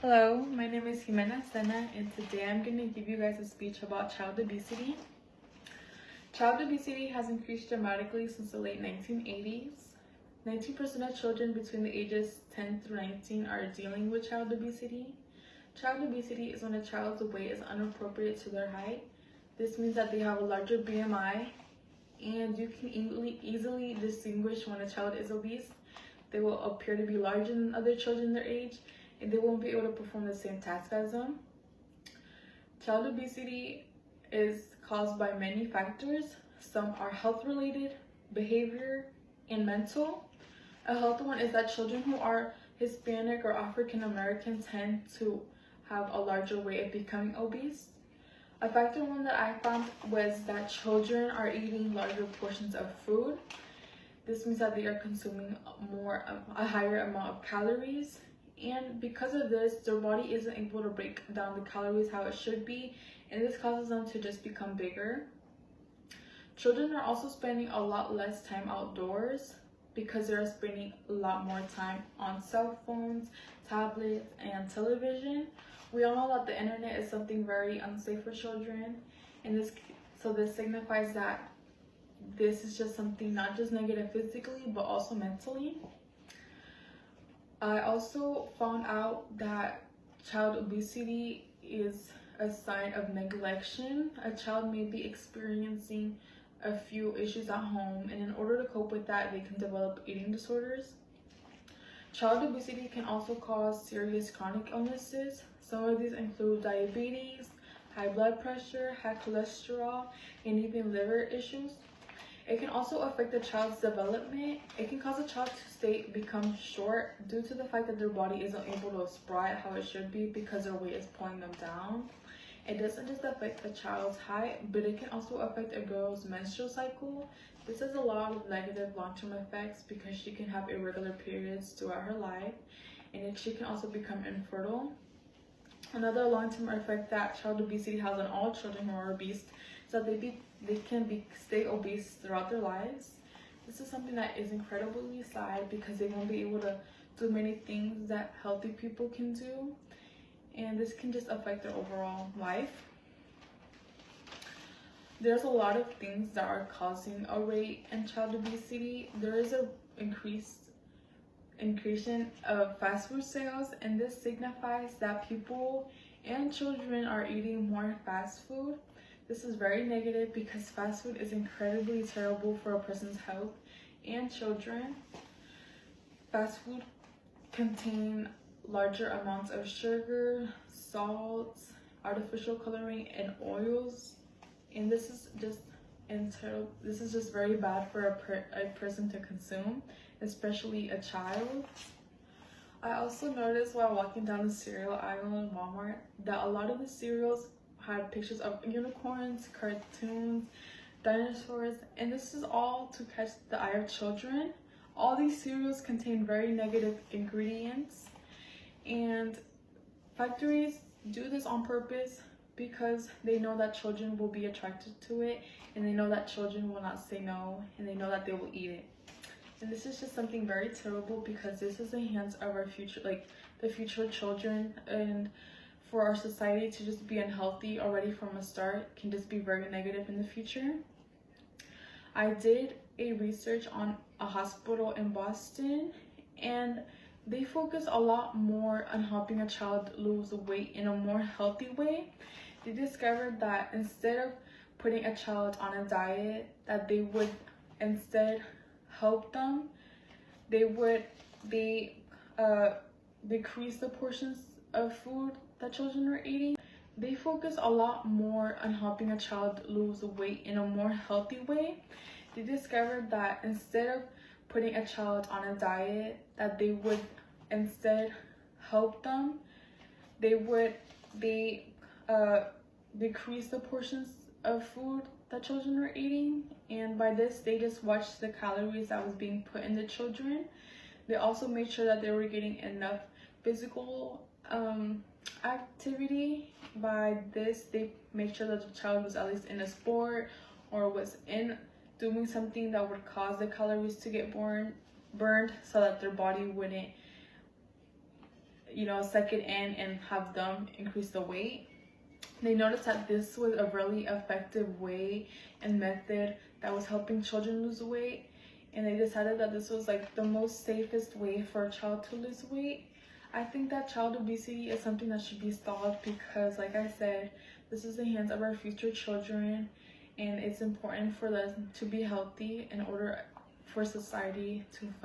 Hello, my name is Ximena, Cena, and today I'm going to give you guys a speech about child obesity. Child obesity has increased dramatically since the late 1980s. 19% of children between the ages 10 through 19 are dealing with child obesity. Child obesity is when a child's weight is inappropriate to their height. This means that they have a larger BMI, and you can easily distinguish when a child is obese. They will appear to be larger than other children their age, and they won't be able to perform the same task as them. Child obesity is caused by many factors. Some are health related, behavior, and mental. A health one is that children who are Hispanic or African American tend to have a larger way of becoming obese. A factor one that I found was that children are eating larger portions of food. This means that they are consuming a higher amount of calories, and because of this, their body isn't able to break down the calories how it should be, and this causes them to just become bigger. Children are also spending a lot less time outdoors because they're spending a lot more time on cell phones, tablets, and television. We all know that the internet is something very unsafe for children, and this signifies that this is just something not just negative physically but also mentally. I also found out that child obesity is a sign of neglection. A child may be experiencing a few issues at home, and in order to cope with that, they can develop eating disorders. Child obesity can also cause serious chronic illnesses. Some of these include diabetes, high blood pressure, high cholesterol, and even liver issues. It can also affect the child's development. It can cause a child to become short due to the fact that their body isn't able to sprout how it should be because their weight is pulling them down. It doesn't just affect the child's height, but it can also affect a girl's menstrual cycle. This has a lot of negative long-term effects because she can have irregular periods throughout her life, and she can also become infertile. Another long-term effect that child obesity has on all children who are obese is that they can stay obese throughout their lives. This is something that is incredibly sad because they won't be able to do many things that healthy people can do, and this can just affect their overall life. There's a lot of things that are causing a rate in child obesity. There is an increase of fast food sales, and this signifies that people and children are eating more fast food. This is very negative because fast food is incredibly terrible for a person's health and children. Fast food contain larger amounts of sugar, salt, artificial coloring, and oils, and this is just very bad for a person to consume, especially a child. I also noticed while walking down the cereal aisle in Walmart that a lot of the cereals had pictures of unicorns, cartoons, dinosaurs, and this is all to catch the eye of children. All these cereals contain very negative ingredients, and factories do this on purpose because they know that children will be attracted to it, and they know that children will not say no, and they know that they will eat it. And this is just something very terrible because this is the hands of our future, like the future children, and for our society to just be unhealthy already from a start can just be very negative in the future. I did a research on a hospital in Boston, and they focus a lot more on helping a child lose weight in a more healthy way. They discovered that instead of putting a child on a diet, that they would instead help them. They decrease the portions of food that children are eating. They focus a lot more on helping a child lose weight in a more healthy way. They discovered that instead of putting a child on a diet, that they would instead help them. They decrease the portions of food that children are eating, and by this they just watched the calories that was being put in the children. They also made sure that they were getting enough physical activity. By this, they made sure that the child was at least in a sport or was in doing something that would cause the calories to get burned so that their body wouldn't suck it in and have them increase the weight. They noticed that this was a really effective way and method that was helping children lose weight, and they decided that this was like the most safest way for a child to lose weight. I think that child obesity is something that should be stopped because, like I said, this is the hands of our future children, and it's important for them to be healthy in order for society to